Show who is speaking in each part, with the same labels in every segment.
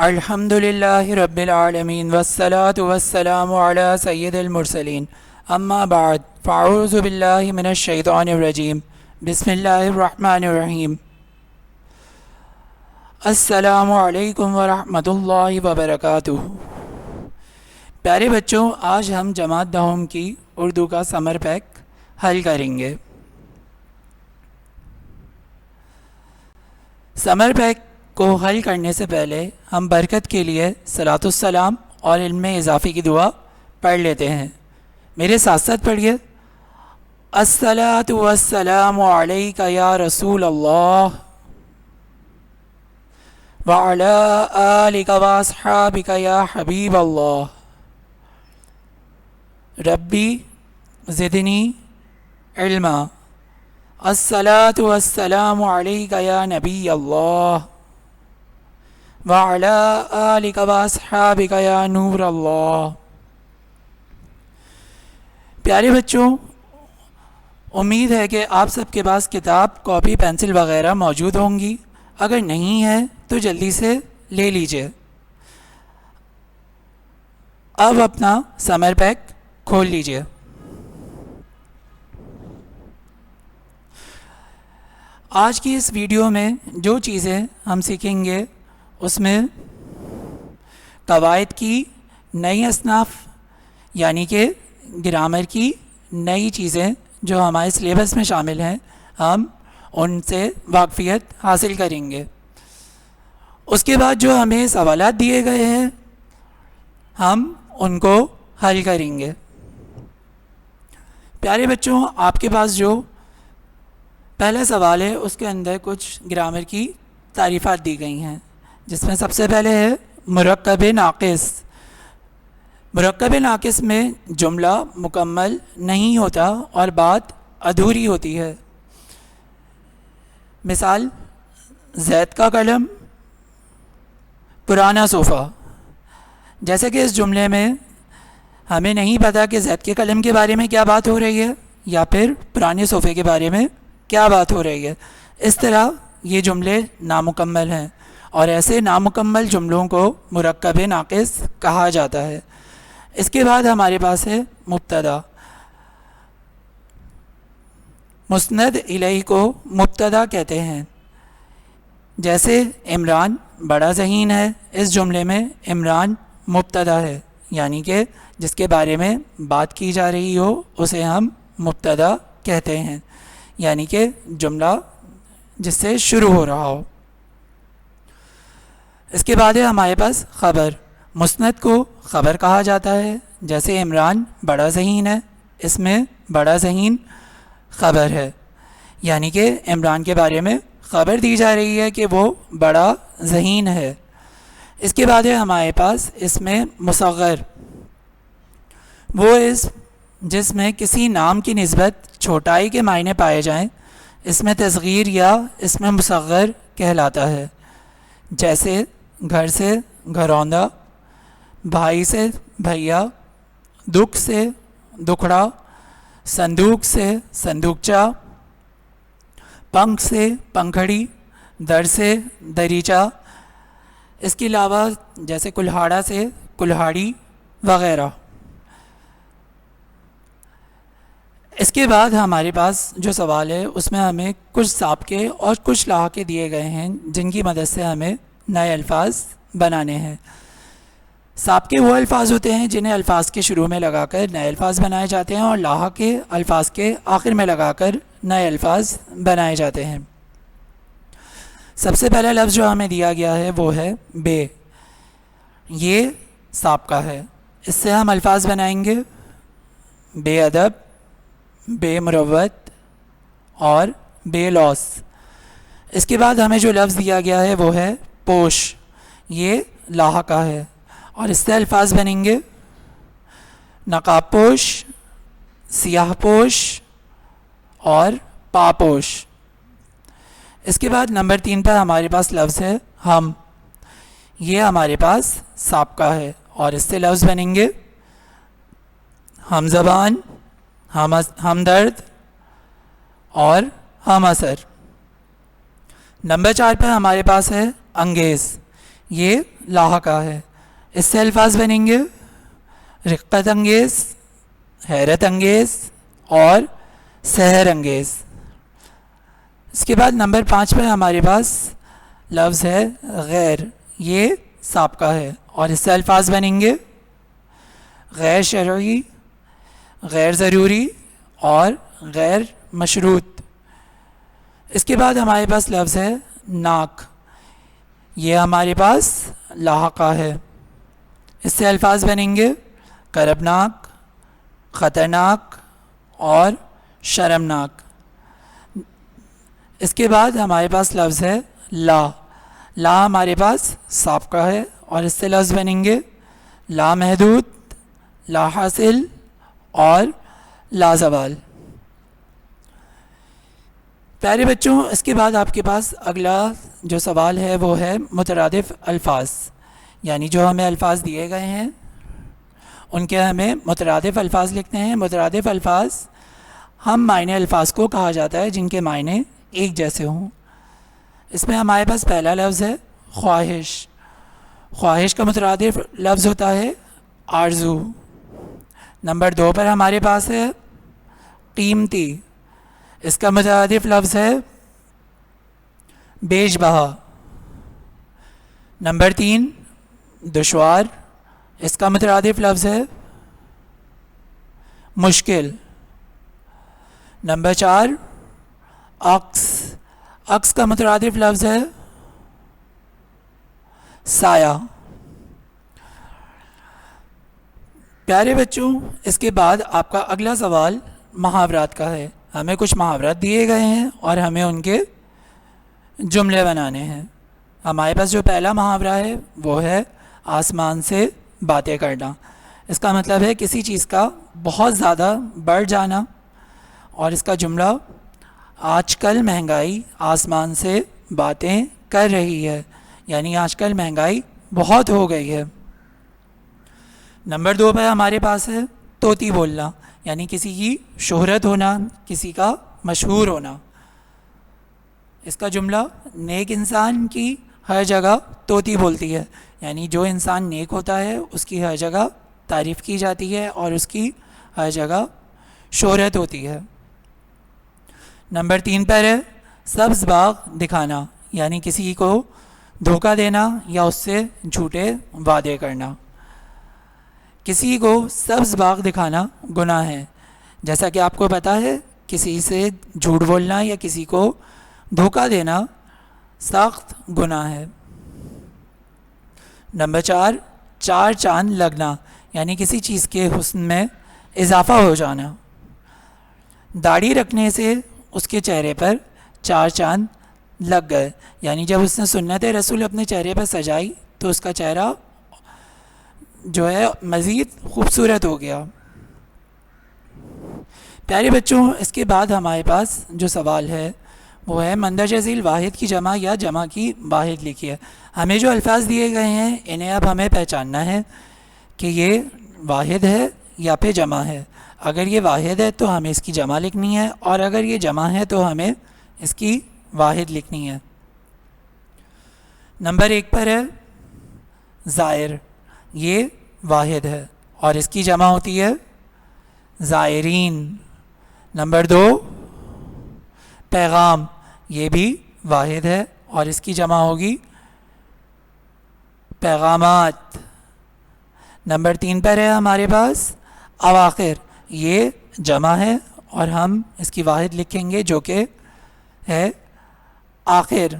Speaker 1: الحمدللہ رب العالمین والصلاة والسلام علی سید المرسلین اما بعد فاعوذ باللہ من الشیطان الرجیم بسم اللہ الرحمن الرحیم السلام علیکم ورحمۃ اللہ وبرکاتہ۔ پیارے بچوں، آج ہم جماعت دہم کی اردو کا سمر پیک حل کریں گے۔ سمر پیک کو حل کرنے سے پہلے ہم برکت کے لیے صلاۃ السلام اور علم اضافی کی دعا پڑھ لیتے ہیں۔ میرے ساتھ ساتھ پڑھیے۔ الصلاۃ والسلام علیک یا رسول اللہ وعلی آلک واصحابک یا حبیب اللہ، ربی زدنی علما۔ الصلاۃ والسلام علیک یا نبی اللہ وعلی آلک واصحابک یا نور اللہ۔ پیارے بچوں، امید ہے کہ آپ سب کے پاس کتاب، کاپی، پینسل وغیرہ موجود ہوں گی۔ اگر نہیں ہے تو جلدی سے لے لیجئے۔ اب اپنا سمر پیک کھول لیجئے۔ آج کی اس ویڈیو میں جو چیزیں ہم سیکھیں گے اس میں قواعد کی نئی اصناف یعنی کہ گرامر کی نئی چیزیں جو ہمارے سلیبس میں شامل ہیں، ہم ان سے واقفیت حاصل کریں گے۔ اس کے بعد جو ہمیں سوالات دیے گئے ہیں ہم ان کو حل کریں گے۔ پیارے بچوں، آپ کے پاس جو پہلا سوال ہے اس کے اندر کچھ گرامر کی تعریفات دی گئی ہیں، جس میں سب سے پہلے ہے مرکب ناقص۔ مرکب ناقص میں جملہ مکمل نہیں ہوتا اور بات ادھوری ہوتی ہے۔ مثال، زید کا قلم، پرانا صوفہ۔ جیسے کہ اس جملے میں ہمیں نہیں پتہ کہ زید کے قلم کے بارے میں کیا بات ہو رہی ہے یا پھر پرانے صوفے کے بارے میں کیا بات ہو رہی ہے۔ اس طرح یہ جملے نامکمل ہیں اور ایسے نامکمل جملوں کو مرکب ناقص کہا جاتا ہے۔ اس کے بعد ہمارے پاس ہے مبتدا۔ مسند الیہ کو مبتدا کہتے ہیں۔ جیسے عمران بڑا ذہین ہے، اس جملے میں عمران مبتدا ہے، یعنی کہ جس کے بارے میں بات کی جا رہی ہو اسے ہم مبتدا کہتے ہیں، یعنی کہ جملہ جس سے شروع ہو رہا ہو۔ اس کے بعد ہے ہمارے پاس خبر۔ مسند کو خبر کہا جاتا ہے، جیسے عمران بڑا ذہین ہے، اس میں بڑا ذہین خبر ہے، یعنی کہ عمران کے بارے میں خبر دی جا رہی ہے کہ وہ بڑا ذہین ہے۔ اس کے بعد ہے ہمارے پاس اس میں مصغر۔ وہ جس میں کسی نام کی نسبت چھوٹائی کے معنی پائے جائیں، اس میں تصغیر یا اس میں مصغر کہلاتا ہے۔ جیسے گھر سے گھروندہ، بھائی سے بھیا، دکھ سے دکھڑا، صندوق سے صندوقچہ، پنکھ سے پنکھڑی، در سے دریچہ۔ اس کے علاوہ جیسے کلہاڑا سے کلہاڑی وغیرہ۔ اس کے بعد ہمارے پاس جو سوال ہے اس میں ہمیں کچھ سابقے اور کچھ لاحقے دیے گئے ہیں جن کی مدد سے ہمیں نئے الفاظ بنانے ہیں۔ سابقے وہ الفاظ ہوتے ہیں جنہیں الفاظ کے شروع میں لگا کر نئے الفاظ بنائے جاتے ہیں، اور لاحقے الفاظ کے آخر میں لگا کر نئے الفاظ بنائے جاتے ہیں۔ سب سے پہلا لفظ جو ہمیں دیا گیا ہے وہ ہے بے۔ یہ سابقہ ہے، اس سے ہم الفاظ بنائیں گے بے ادب، بے مروت اور بے لوث۔ اس کے بعد ہمیں جو لفظ دیا گیا ہے وہ ہے پوش۔ یہ لاحقہ ہے اور اس سے الفاظ بنیں گے نقاب پوش، سیاہ پوش اور پاپوش۔ اس کے بعد نمبر 3 پر ہمارے پاس لفظ ہے ہم۔ یہ ہمارے پاس سابقہ ہے اور اس سے لفظ بنیں گے ہم زبان، ہمدرد اور ہم اثر۔ نمبر 4 پر ہمارے پاس ہے انگیز۔ یہ لاحقہ ہے. اس سے الفاظ بنیں گے رقت انگیز، حیرت انگیز اور سحر انگیز. اس کے بعد نمبر 5 پہ ہمارے پاس لفظ ہے غیر. یہ سابقہ ہے اور اس سے الفاظ بنیں گے غیر شرعی، غیر ضروری اور غیر مشروط. اس کے بعد ہمارے پاس لفظ ہے ناک. یہ ہمارے پاس لاحقہ ہے. اس سے الفاظ بنیں گے کربناک، خطرناک اور شرمناک. اس کے بعد ہمارے پاس لفظ ہے لا. لا ہمارے پاس سابقہ ہے اور اس سے لفظ بنیں گے لا محدود، لا حاصل اور لا زوال. پیارے بچوں، اس کے بعد آپ کے پاس اگلا جو سوال ہے وہ ہے مترادف الفاظ. یعنی جو ہمیں الفاظ دیے گئے ہیں ان کے ہمیں مترادف الفاظ لکھتے ہیں. مترادف الفاظ ہم معنی الفاظ کو کہا جاتا ہے جن کے معنی ایک جیسے ہوں. اس میں ہمارے پاس پہلا لفظ ہے خواہش. خواہش کا مترادف لفظ ہوتا ہے آرزو. نمبر 2 پر ہمارے پاس ہے قیمتی. اس کا مترادف لفظ ہے بیش بہا. نمبر 3 دشوار. اس کا مترادف لفظ ہے مشکل. نمبر 4 عکس. عکس کا مترادف لفظ ہے سایہ. پیارے بچوں، اس کے بعد آپ کا اگلا سوال محاورات کا ہے. ہمیں کچھ محاورات دیے گئے ہیں اور ہمیں ان کے جملے بنانے ہیں. ہمارے پاس جو پہلا محاورہ ہے وہ ہے آسمان سے باتیں کرنا. اس کا مطلب ہے کسی چیز کا بہت زیادہ بڑھ جانا. اور اس کا جملہ آج کل مہنگائی آسمان سے باتیں کر رہی ہے. یعنی آج کل مہنگائی بہت ہو گئی ہے. نمبر 2 پہ ہمارے پاس ہے طوطی بولنا. یعنی کسی کی شہرت ہونا، کسی کا مشہور ہونا. اس کا جملہ نیک انسان کی ہر جگہ طوطی بولتی ہے. یعنی جو انسان نیک ہوتا ہے اس کی ہر جگہ تعریف کی جاتی ہے اور اس کی ہر جگہ شہرت ہوتی ہے. نمبر 3 پر ہے سبز باغ دکھانا. یعنی کسی کو دھوکہ دینا یا اس سے جھوٹے وعدے کرنا. کسی کو سبز باغ دکھانا گناہ ہے. جیسا کہ آپ کو پتہ ہے کسی سے جھوٹ بولنا یا کسی کو دھوکہ دینا سخت گناہ ہے. نمبر 4 چار چاند لگنا. یعنی کسی چیز کے حسن میں اضافہ ہو جانا. داڑھی رکھنے سے اس کے چہرے پر 4 چاند لگ گئے. یعنی جب اس نے سنت رسول اپنے چہرے پر سجائی تو اس کا چہرہ جو ہے مزید خوبصورت ہو گیا. پیارے بچوں، اس کے بعد ہمارے پاس جو سوال ہے وہ ہے مندرجہ ذیل واحد کی جمع یا جمع کی واحد لکھیے. ہمیں جو الفاظ دیے گئے ہیں انہیں اب ہمیں پہچاننا ہے کہ یہ واحد ہے یا پھر جمع ہے. اگر یہ واحد ہے تو ہمیں اس کی جمع لکھنی ہے اور اگر یہ جمع ہے تو ہمیں اس کی واحد لکھنی ہے. نمبر 1 پر ہے زائر. یہ واحد ہے اور اس کی جمع ہوتی ہے زائرین. نمبر 2 پیغام. یہ بھی واحد ہے اور اس کی جمع ہوگی پیغامات. نمبر 3 پر ہے ہمارے پاس اواخر. یہ جمع ہے اور ہم اس کی واحد لکھیں گے جو کہ ہے آخر.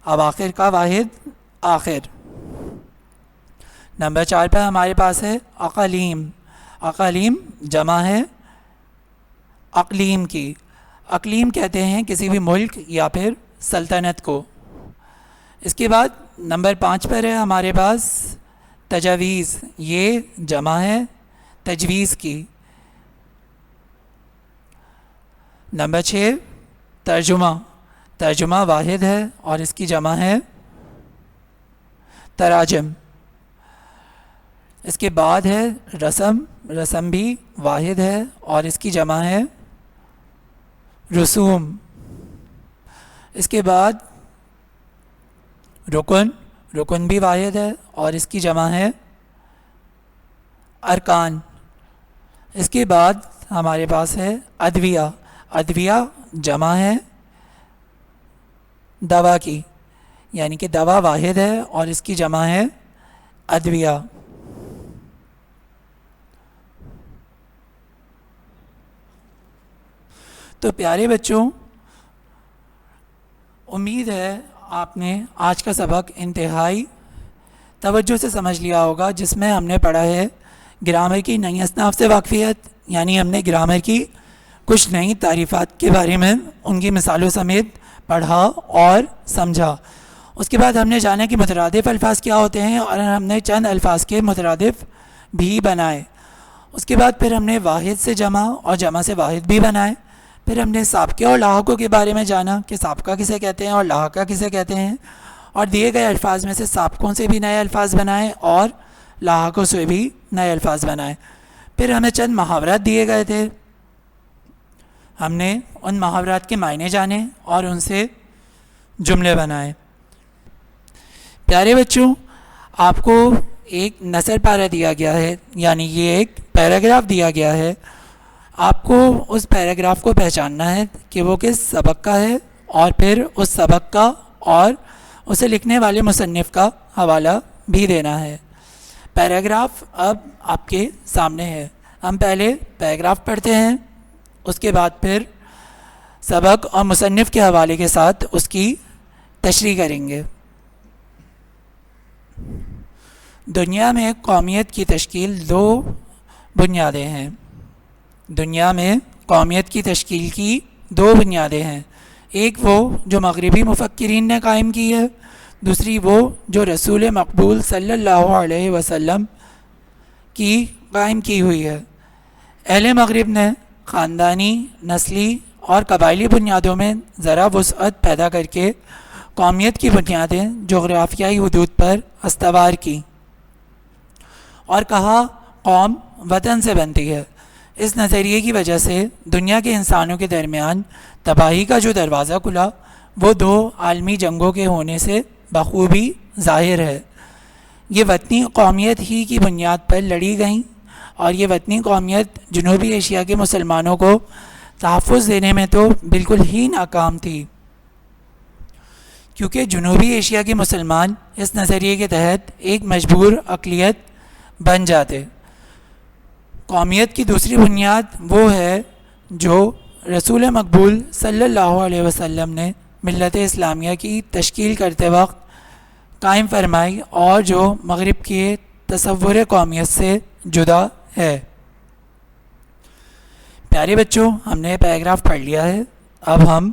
Speaker 1: اواخر کا واحد آخر. نمبر 4 پر ہمارے پاس ہے اقالیم. اقالیم جمع ہے اقلیم کی. اقلیم کہتے ہیں کسی بھی ملک یا پھر سلطنت کو. اس کے بعد نمبر 5 پر ہے ہمارے پاس تجاویز. یہ جمع ہے تجویز کی. نمبر 6 ترجمہ. ترجمہ واحد ہے اور اس کی جمع ہے تراجم. اس کے بعد ہے رسم. رسم بھی واحد ہے اور اس کی جمع ہے رسوم. اس کے بعد رکن. رکن بھی واحد ہے اور اس کی جمع ہے ارکان۔ اس کے بعد ہمارے پاس ہے ادویہ۔ ادویہ جمع ہے دوا کی، یعنی کہ دوا واحد ہے اور اس کی جمع ہے ادویہ۔ تو پیارے بچوں، امید ہے آپ نے آج کا سبق انتہائی توجہ سے سمجھ لیا ہوگا، جس میں ہم نے پڑھا ہے گرامر کی نئی اصناف سے واقفیت، یعنی ہم نے گرامر کی کچھ نئی تعریفات کے بارے میں ان کی مثالوں سمیت پڑھا اور سمجھا۔ اس کے بعد ہم نے جانا کہ مترادف الفاظ کیا ہوتے ہیں اور ہم نے چند الفاظ کے مترادف بھی بنائے۔ اس کے بعد پھر ہم نے واحد سے جمع اور جمع سے واحد بھی بنائے۔ پھر ہم نے سابقے اور لاحقوں کے بارے میں جانا کہ سابقہ کسے کہتے ہیں اور لاحقہ کسے کہتے ہیں، اور دیے گئے الفاظ میں سے سابقوں سے بھی نئے الفاظ بنائے اور لاحقوں سے بھی نئے الفاظ بنائے۔ پھر ہمیں چند محاورات دیے گئے تھے، ہم نے ان محاورات کے معنی جانے اور ان سے جملے بنائے۔ پیارے بچوں، آپ کو ایک نثر پارہ دیا گیا ہے، یعنی یہ ایک پیراگراف دیا گیا ہے۔ آپ کو اس پیراگراف کو پہچاننا ہے کہ وہ کس سبق کا ہے، اور پھر اس سبق کا اور اسے لکھنے والے مصنف کا حوالہ بھی دینا ہے۔ پیراگراف اب آپ کے سامنے ہے۔ ہم پہلے پیراگراف پڑھتے ہیں، اس کے بعد پھر سبق اور مصنف کے حوالے کے ساتھ اس کی تشریح کریں گے۔ دنیا میں قومیت کی تشکیل دو بنیادیں ہیں۔ دنیا میں قومیت کی تشکیل کی دو بنیادیں ہیں، ایک وہ جو مغربی مفکرین نے قائم کی ہے، دوسری وہ جو رسول مقبول صلی اللہ علیہ وسلم کی قائم کی ہوئی ہے۔ اہل مغرب نے خاندانی، نسلی اور قبائلی بنیادوں میں ذرا وسعت پیدا کر کے قومیت کی بنیادیں جغرافیائی حدود پر استوار کی اور کہا قوم وطن سے بنتی ہے۔ اس نظریے کی وجہ سے دنیا کے انسانوں کے درمیان تباہی کا جو دروازہ کھلا وہ دو عالمی جنگوں کے ہونے سے بخوبی ظاہر ہے۔ یہ وطنی قومیت ہی کی بنیاد پر لڑی گئیں، اور یہ وطنی قومیت جنوبی ایشیا کے مسلمانوں کو تحفظ دینے میں تو بالکل ہی ناکام تھی، کیونکہ جنوبی ایشیا کے مسلمان اس نظریے کے تحت ایک مجبور اقلیت بن جاتے۔ قومیت کی دوسری بنیاد وہ ہے جو رسول مقبول صلی اللہ علیہ وسلم نے ملت اسلامیہ کی تشکیل کرتے وقت قائم فرمائی اور جو مغرب کے تصور قومیت سے جدا ہے۔ پیارے بچوں، ہم نے پیراگراف پڑھ لیا ہے، اب ہم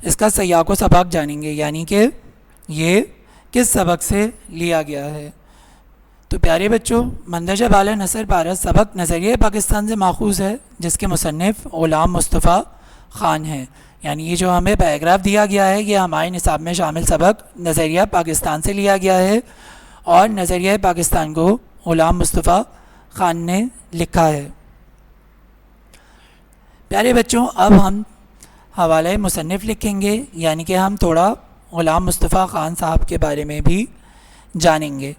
Speaker 1: اس کا سیاق و سباق جانیں گے، یعنی کہ یہ کس سبق سے لیا گیا ہے۔ تو پیارے بچوں، مندرجہ بالا نثر پارہ سبق نظریہ پاکستان سے ماخوذ ہے، جس کے مصنف غلام مصطفیٰ خان ہیں۔ یعنی یہ جو ہمیں پیراگراف دیا گیا ہے یہ ہمارے نصاب میں شامل سبق نظریہ پاکستان سے لیا گیا ہے، اور نظریہ پاکستان کو غلام مصطفیٰ خان نے لکھا ہے۔ پیارے بچوں، اب ہم حوالہ مصنف لکھیں گے، یعنی کہ ہم تھوڑا غلام مصطفیٰ خان صاحب کے بارے میں بھی جانیں گے۔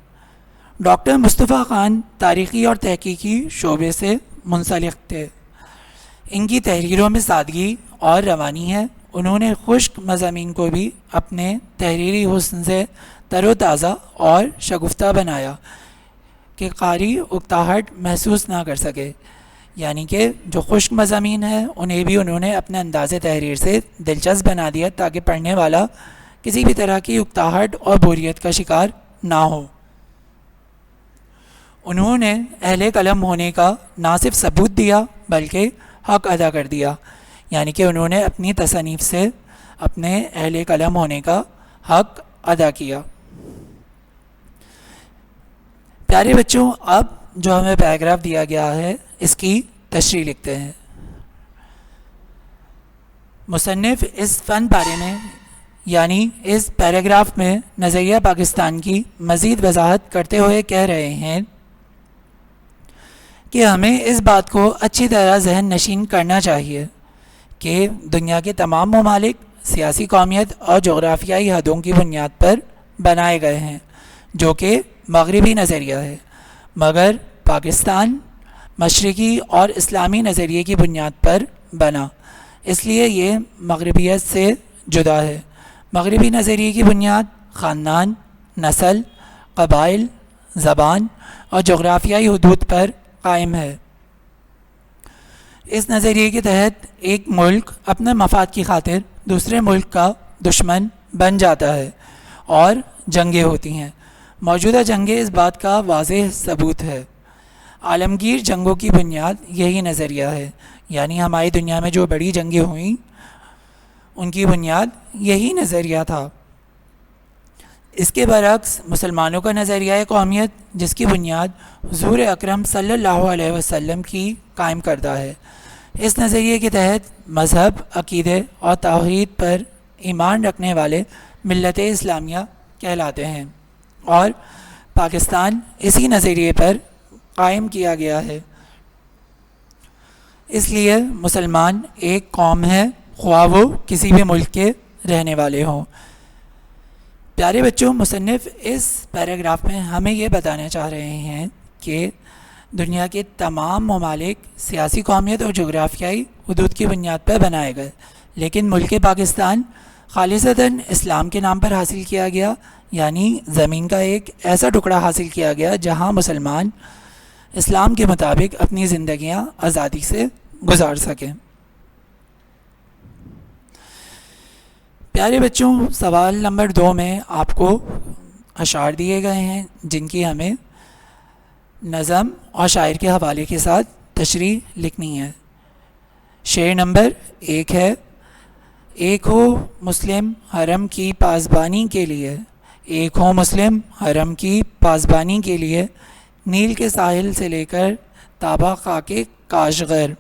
Speaker 1: ڈاکٹر مصطفیٰ خان تاریخی اور تحقیقی شعبے سے منسلک تھے۔ ان کی تحریروں میں سادگی اور روانی ہے۔ انہوں نے خشک مضامین کو بھی اپنے تحریری حسن سے تر و تازہ اور شگفتہ بنایا کہ قاری اکتاہٹ محسوس نہ کر سکے، یعنی کہ جو خشک مضامین ہیں انہیں بھی انہوں نے اپنے انداز تحریر سے دلچسپ بنا دیا تاکہ پڑھنے والا کسی بھی طرح کی اکتاہٹ اور بوریت کا شکار نہ ہو۔ انہوں نے اہل قلم ہونے کا نہ صرف ثبوت دیا بلکہ حق ادا کر دیا، یعنی کہ انہوں نے اپنی تصانیف سے اپنے اہل قلم ہونے کا حق ادا کیا۔ پیارے بچوں، اب جو ہمیں پیراگراف دیا گیا ہے اس کی تشریح لکھتے ہیں۔ مصنف اس فن پارے میں یعنی اس پیراگراف میں نظریہ پاکستان کی مزید وضاحت کرتے ہوئے کہہ رہے ہیں کہ ہمیں اس بات کو اچھی طرح ذہن نشین کرنا چاہیے کہ دنیا کے تمام ممالک سیاسی قومیت اور جغرافیائی حدوں کی بنیاد پر بنائے گئے ہیں، جو کہ مغربی نظریہ ہے، مگر پاکستان مشرقی اور اسلامی نظریے کی بنیاد پر بنا، اس لیے یہ مغربیت سے جدا ہے۔ مغربی نظریے کی بنیاد خاندان، نسل، قبائل، زبان اور جغرافیائی حدود پر قائم ہے۔ اس نظریے کے تحت ایک ملک اپنے مفاد کی خاطر دوسرے ملک کا دشمن بن جاتا ہے اور جنگیں ہوتی ہیں۔ موجودہ جنگیں اس بات کا واضح ثبوت ہے۔ عالمگیر جنگوں کی بنیاد یہی نظریہ ہے، یعنی ہماری دنیا میں جو بڑی جنگیں ہوئیں ان کی بنیاد یہی نظریہ تھا۔ اس کے برعکس مسلمانوں کا نظریہ قومیت، جس کی بنیاد حضور اکرم صلی اللہ علیہ وسلم کی قائم کردہ ہے، اس نظریے کے تحت مذہب، عقیدے اور توحید پر ایمان رکھنے والے ملت اسلامیہ کہلاتے ہیں، اور پاکستان اسی نظریے پر قائم کیا گیا ہے۔ اس لیے مسلمان ایک قوم ہے، خواہ وہ کسی بھی ملک کے رہنے والے ہوں۔ پیارے بچوں، مصنف اس پیراگراف میں ہمیں یہ بتانا چاہ رہے ہیں کہ دنیا کے تمام ممالک سیاسی قومیت اور جغرافیائی حدود کی بنیاد پر بنائے گئے، لیکن ملک پاکستان خالصتاً اسلام کے نام پر حاصل کیا گیا، یعنی زمین کا ایک ایسا ٹکڑا حاصل کیا گیا جہاں مسلمان اسلام کے مطابق اپنی زندگیاں آزادی سے گزار سکیں۔ پیارے بچوں، سوال نمبر 2 میں آپ کو اشعار دیے گئے ہیں جن کی ہمیں نظم اور شاعر کے حوالے کے ساتھ تشریح لکھنی ہے۔ شعر نمبر 1 ہے: ایک ہو مسلم حرم کی پاسبانی کے لیے، ایک ہو مسلم حرم کی پاسبانی کے لیے، نیل کے ساحل سے لے کر تابہ خاک کاشغر۔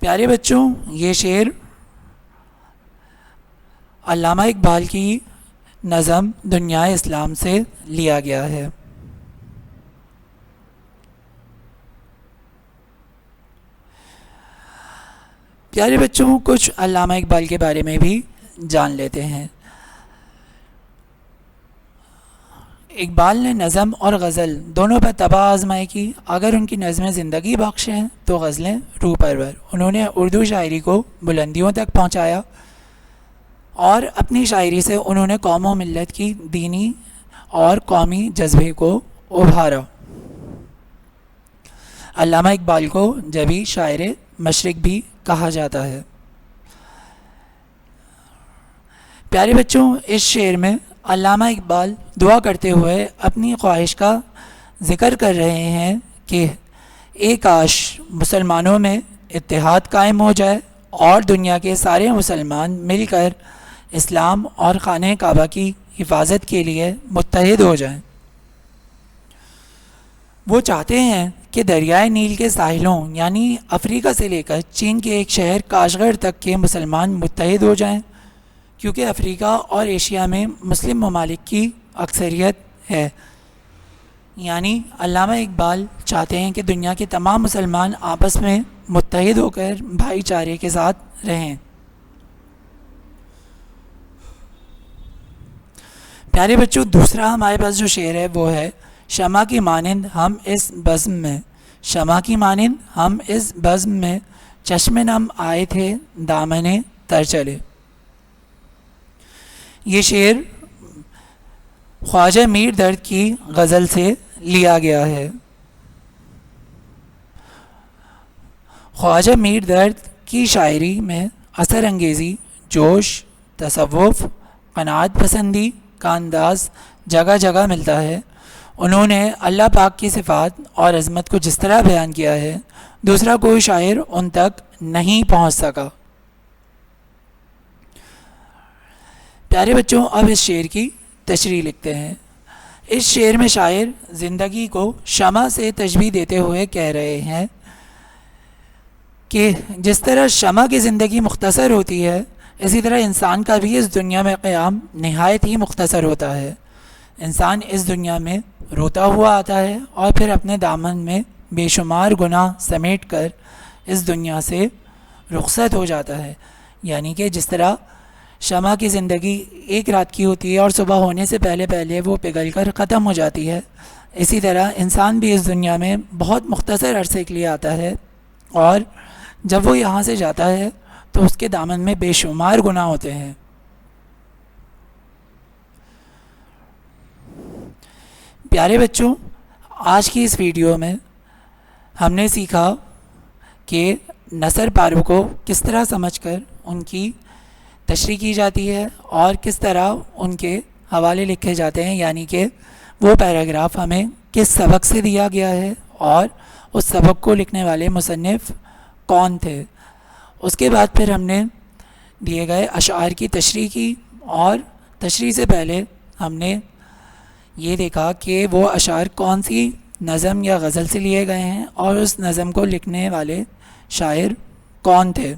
Speaker 1: پیارے بچوں، یہ شعر علامہ اقبال کی نظم دنیا اسلام سے لیا گیا ہے۔ پیارے بچوں، کچھ علامہ اقبال کے بارے میں بھی جان لیتے ہیں۔ اقبال نے نظم اور غزل دونوں پر طبع آزمائی کی۔ اگر ان کی نظمیں زندگی بخش ہیں تو غزلیں روح پرور۔ انہوں نے اردو شاعری کو بلندیوں تک پہنچایا اور اپنی شاعری سے انہوں نے قوم و ملت کی دینی اور قومی جذبے کو ابھارا۔ علامہ اقبال کو جبھی شاعر مشرق بھی کہا جاتا ہے۔ پیارے بچوں، اس شعر میں علامہ اقبال دعا کرتے ہوئے اپنی خواہش کا ذکر کر رہے ہیں کہ ایک کاش مسلمانوں میں اتحاد قائم ہو جائے اور دنیا کے سارے مسلمان مل کر اسلام اور خانہ کعبہ کی حفاظت کے لیے متحد ہو جائیں۔ وہ چاہتے ہیں کہ دریائے نیل کے ساحلوں یعنی افریقہ سے لے کر چین کے ایک شہر کاشغر تک کے مسلمان متحد ہو جائیں، کیونکہ افریقہ اور ایشیا میں مسلم ممالک کی اکثریت ہے۔ یعنی علامہ اقبال چاہتے ہیں کہ دنیا کے تمام مسلمان آپس میں متحد ہو کر بھائی چارے کے ساتھ رہیں۔ پیارے بچوں، دوسرا ہمارے پاس جو شعر ہے وہ ہے: شمع کی مانند ہم اس بزم میں، شمع کی مانند ہم اس بزم میں، چشم نم آئے تھے دامن تر چلے۔ یہ شعر خواجہ میر درد کی غزل سے لیا گیا ہے۔ خواجہ میر درد کی شاعری میں اثر انگیزی، جوش، تصوف، قناعت پسندی کا انداز جگہ جگہ ملتا ہے۔ انہوں نے اللہ پاک کی صفات اور عظمت کو جس طرح بیان کیا ہے دوسرا کوئی شاعر ان تک نہیں پہنچ سکا۔ پیارے بچوں، اب اس شعر کی تشریح لکھتے ہیں۔ اس شعر میں شاعر زندگی کو شمع سے تشبیہ دیتے ہوئے کہہ رہے ہیں کہ جس طرح شمع کی زندگی مختصر ہوتی ہے، اسی طرح انسان کا بھی اس دنیا میں قیام نہایت ہی مختصر ہوتا ہے۔ انسان اس دنیا میں روتا ہوا آتا ہے اور پھر اپنے دامن میں بے شمار گناہ سمیٹ کر اس دنیا سے رخصت ہو جاتا ہے۔ یعنی کہ جس طرح شمع کی زندگی ایک رات کی ہوتی ہے اور صبح ہونے سے پہلے پہلے وہ پگھل کر ختم ہو جاتی ہے، اسی طرح انسان بھی اس دنیا میں بہت مختصر عرصے کے لیے آتا ہے، اور جب وہ یہاں سے جاتا ہے تو اس کے دامن میں بے شمار گناہ ہوتے ہیں۔ پیارے بچوں، آج کی اس ویڈیو میں ہم نے سیکھا کہ نثر پاروں کو کس طرح سمجھ کر ان کی تشریح کی جاتی ہے اور کس طرح ان کے حوالے لکھے جاتے ہیں، یعنی کہ وہ پیراگراف ہمیں کس سبق سے دیا گیا ہے اور اس سبق کو لکھنے والے مصنف کون تھے۔ اس کے بعد پھر ہم نے دیے گئے اشعار کی تشریح کی، اور تشریح سے پہلے ہم نے یہ دیکھا کہ وہ اشعار کون سی نظم یا غزل سے لیے گئے ہیں اور اس نظم کو لکھنے والے شاعر کون تھے۔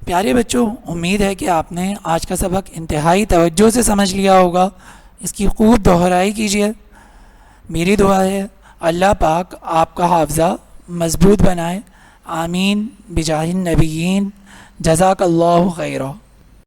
Speaker 1: پیارے بچوں، امید ہے کہ آپ نے آج کا سبق انتہائی توجہ سے سمجھ لیا ہوگا، اس کی خوب دہرائی کیجیے۔ میری دعا ہے اللہ پاک آپ کا حافظہ مضبوط بنائے، آمین بجاہ النبیین، جزاک اللہ خیرہ۔